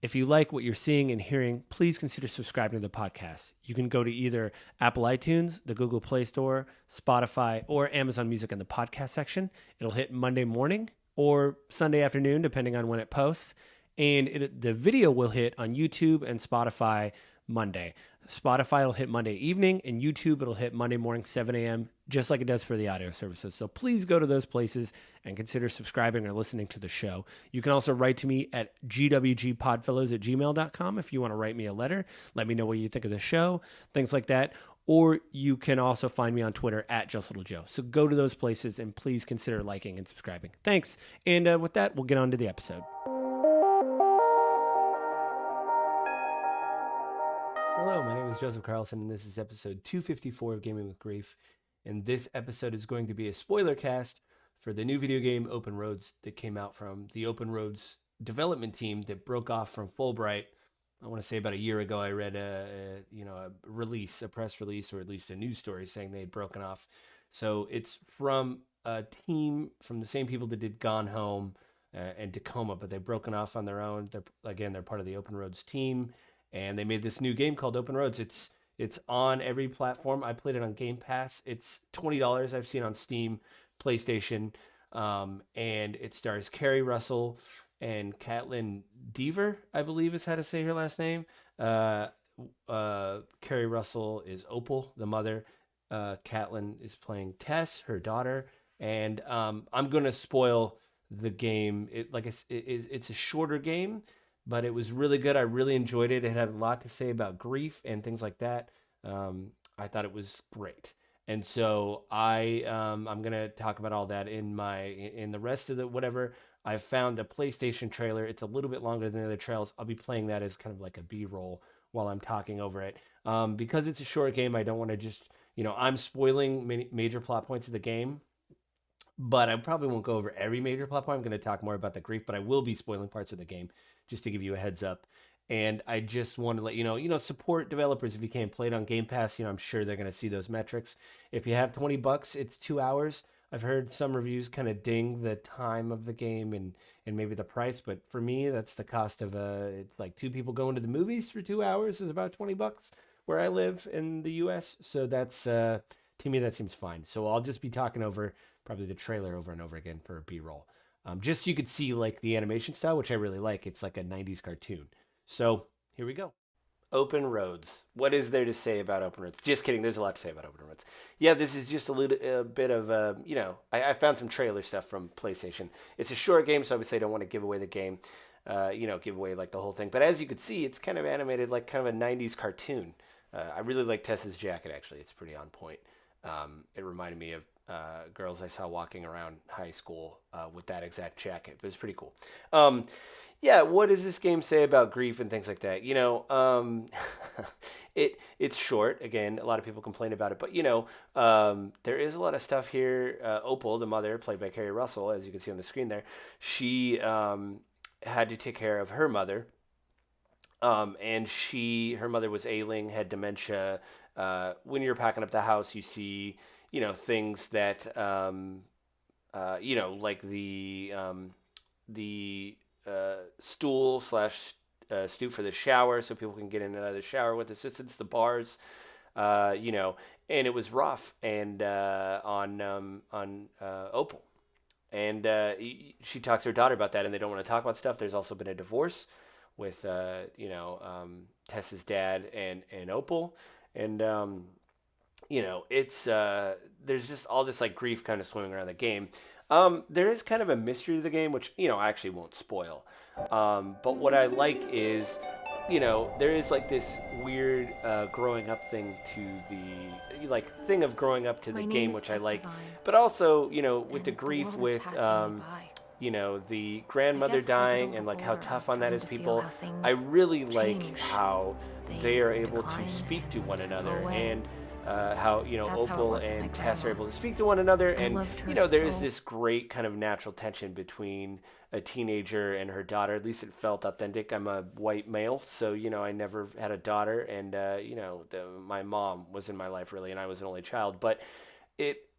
If you like what you're seeing and hearing, please consider subscribing to the podcast. You can go to either Apple iTunes, the Google Play Store, Spotify, or Amazon Music in the podcast section. It'll hit Monday morning or Sunday afternoon, depending on when it posts. And the video will hit on YouTube and Spotify Monday. Spotify will hit Monday evening, and YouTube it'll hit Monday morning, 7 a.m., just like it does for the audio services. So please go to those places and consider subscribing or listening to the show. You can also write to me at gwgpodfellows@gmail.com if you want to write me a letter. Let me know what you think of the show, things like that. Or you can also find me on Twitter at JustLittleJoe. So go to those places and please consider liking and subscribing. Thanks. And with that, we'll get on to the episode. Hello, my name is Joseph Carlson, and this is episode 254 of Gaming with Grief. And this episode is going to be a spoiler cast for the new video game Open Roads that came out from the Open Roads development team that broke off from Fulbright. I want to say about a year ago, I read a press release, or at least a news story saying they had broken off. So it's from a team from the same people that did Gone Home and Tacoma, but they've broken off on their own. They're part of the Open Roads team. And they made this new game called Open Roads. It's on every platform. I played it on Game Pass. It's $20. I've seen on Steam, PlayStation, and it stars Kerry Russell and Caitlin Dever, I believe is how to say her last name. Kerry Russell is Opal, the mother. Caitlin is playing Tess, her daughter. And I'm going to spoil the game. It's a shorter game, but it was really good. I really enjoyed it. It had a lot to say about grief and things like that. I thought it was great. And so I'm going to talk about all that in the rest of the whatever. I found a PlayStation trailer. It's a little bit longer than the other trailers. I'll be playing that as kind of like a B-roll while I'm talking over it. Because it's a short game, I don't want to just, I'm spoiling major plot points of the game. But I probably won't go over every major plot point. I'm going to talk more about the grief, but I will be spoiling parts of the game just to give you a heads up. And I just want to let you know, support developers if you can. Play it on Game Pass. I'm sure they're going to see those metrics. If you have $20, it's 2 hours. I've heard some reviews kind of ding the time of the game and maybe the price, but for me, that's the cost of it's like two people going to the movies for 2 hours is about $20 where I live in the U.S. So that's to me that seems fine. So I'll just be talking over probably the trailer over and over again for a B-roll. Just so you could see like the animation style, which I really like. It's like a 90s cartoon. So here we go. Open Roads. What is there to say about Open Roads? Just kidding. There's a lot to say about Open Roads. Yeah, this is just a bit of, I found some trailer stuff from PlayStation. It's a short game, so obviously I don't want to give away the game, give away like the whole thing. But as you could see, it's kind of animated like kind of a 90s cartoon. I really like Tessa's jacket, actually. It's pretty on point. It reminded me of girls I saw walking around high school with that exact jacket. It was pretty cool. What does this game say about grief and things like that? It's short. Again, a lot of people complain about it, but there is a lot of stuff here. Opal, the mother, played by Kerry Russell, as you can see on the screen there, she had to take care of her mother. And her mother was ailing, had dementia. When you're packing up the house, you see things that, like the stool slash stoop for the shower so people can get in and out of the shower with assistance, the bars, and it was rough and on Opal. And she talks to her daughter about that, and they don't want to talk about stuff. There's also been a divorce with, Tessa's dad and Opal. And, it's there's just all this like grief kind of swimming around the game. There is kind of a mystery to the game, which, I actually won't spoil. But what I like is, there is like this weird growing up thing to the thing of growing up to the game, which I like. But also, with the grief with the grandmother dying and like how tough on that is people. I really like how they are able to speak to one another and how Opal and Tess are able to speak to one another, and there is this great kind of natural tension between a teenager and her daughter. At least it felt authentic. I'm a white male, so I never had a daughter, and my mom was in my life really, and I was an only child, but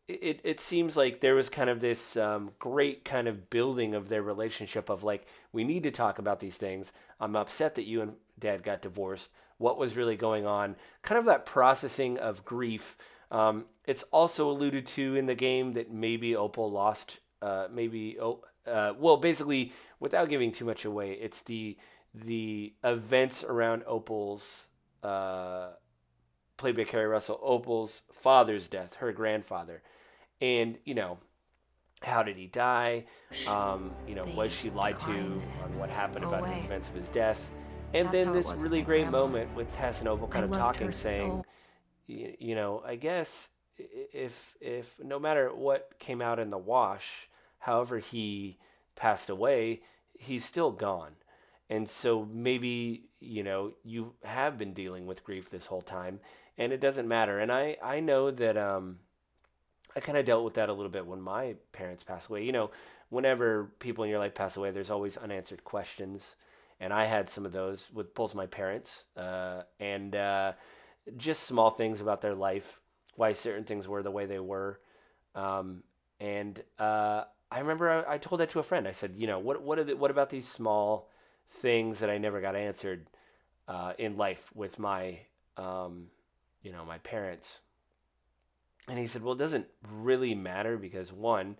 it seems like there was kind of this great kind of building of their relationship of like, we need to talk about these things. I'm upset that you and dad got divorced. What was really going on? Kind of that processing of grief. It's also alluded to in the game that maybe Opal lost, well, basically, without giving too much away, it's the events around Opal's uh, played by Kerry Russell, Opal's father's death, her grandfather. And, how did he die? Was They she lied to decline on what and happened go about his away. events of his death? And That's then how it this was with really my great grandma. moment with Tess and Opal I kind of loved talking, her saying, so. I guess if no matter what came out in the wash, however he passed away, he's still gone. And so maybe, you have been dealing with grief this whole time and it doesn't matter. And I know that I kind of dealt with that a little bit when my parents passed away. Whenever people in your life pass away, there's always unanswered questions. And I had some of those with both my parents, and just small things about their life, why certain things were the way they were. Um, and I remember I told that to a friend. I said, what about these small things that I never got answered in life with um, my parents? And he said, well, it doesn't really matter because one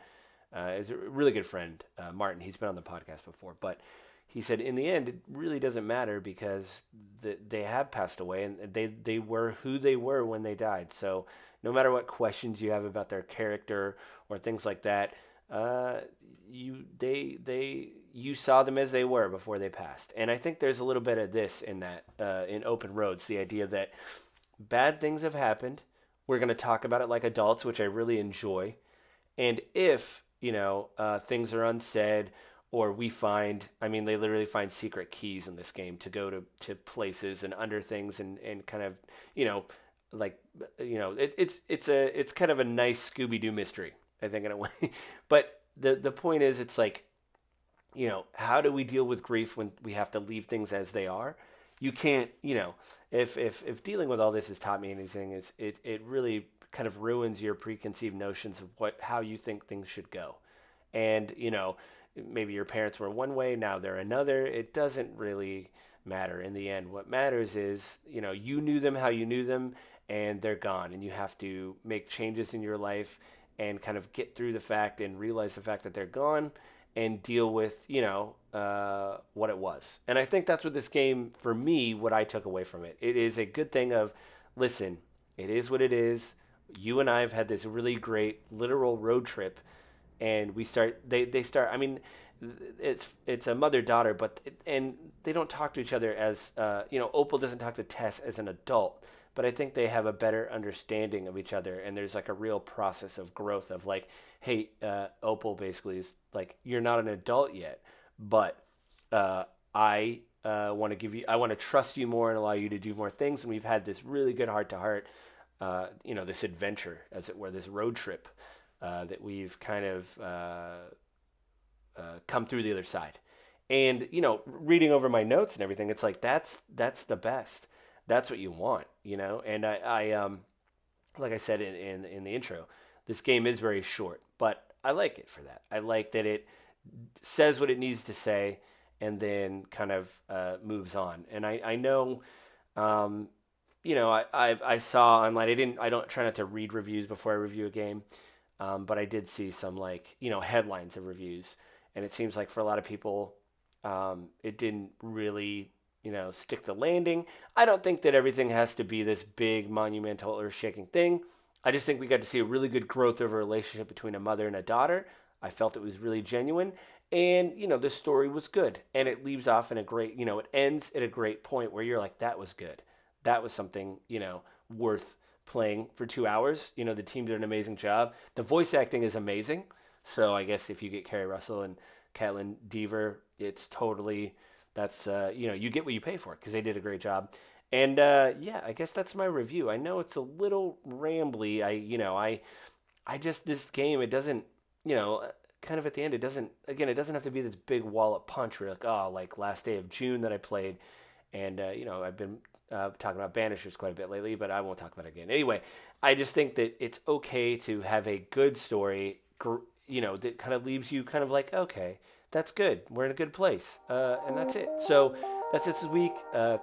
is a really good friend, Martin. He's been on the podcast before, but he said in the end, it really doesn't matter because they have passed away and they were who they were when they died. So no matter what questions you have about their character or things like that, uh, you saw them as they were before they passed. And I think there's a little bit of this in that in Open Roads, the idea that bad things have happened. We're going to talk about it like adults, which I really enjoy. And if, things are unsaid or we find, I mean, they literally find secret keys in this game to go to places and under things and kind of, you know, like, it's kind of a nice Scooby Doo mystery, I think, in a way. But the point is, it's like, how do we deal with grief when we have to leave things as they are? You can't, if dealing with all this has taught me anything, is it really kind of ruins your preconceived notions of how you think things should go. And, maybe your parents were one way, now they're another. It doesn't really matter in the end. What matters is, you knew them how you knew them and they're gone and you have to make changes in your life and kind of get through the fact and realize the fact that they're gone and deal with what it was. And I think that's what this game, for me, what I took away from it. It is a good thing of, listen, it is what it is. You and I have had this really great literal road trip, and they start. I mean, it's a mother daughter, and they don't talk to each other as Opal doesn't talk to Tess as an adult, but I think they have a better understanding of each other, and there's like a real process of growth of like, hey, Opal basically is like, you're not an adult yet, but I want to I want to trust you more and allow you to do more things, and we've had this really good heart to heart, this adventure, as it were, this road trip that we've kind of come through the other side. And reading over my notes and everything, it's like that's the best. That's what you want, And I like I said in the intro, this game is very short, but I like it for that. I like that it says what it needs to say and then kind of moves on. And I know, um, I saw online. I don't try not to read reviews before I review a game, but I did see some like headlines of reviews, and it seems like for a lot of people, it didn't really stick the landing. I don't think that everything has to be this big monumental earth shaking thing. I just think we got to see a really good growth of a relationship between a mother and a daughter. I felt it was really genuine, and the story was good, and it leaves off in a great, it ends at a great point where you're like, that was good, that was something worth playing for 2 hours. The team did an amazing job. The voice acting is amazing. So I guess if you get Kerry Russell and Caitlin Dever, it's totally that's you get what you pay for because they did a great job. And yeah, I guess that's my review. I know it's a little rambly. I just this game it doesn't kind of at the end it doesn't have to be this big wallop punch where you're like, oh, like last day of June that I played, and I've been talking about Banishers quite a bit lately, but I won't talk about it again. Anyway, I just think that it's okay to have a good story, that kind of leaves you kind of like, okay, that's good. We're in a good place. And that's it. So that's it this week.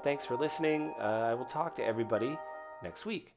Thanks for listening. I will talk to everybody next week.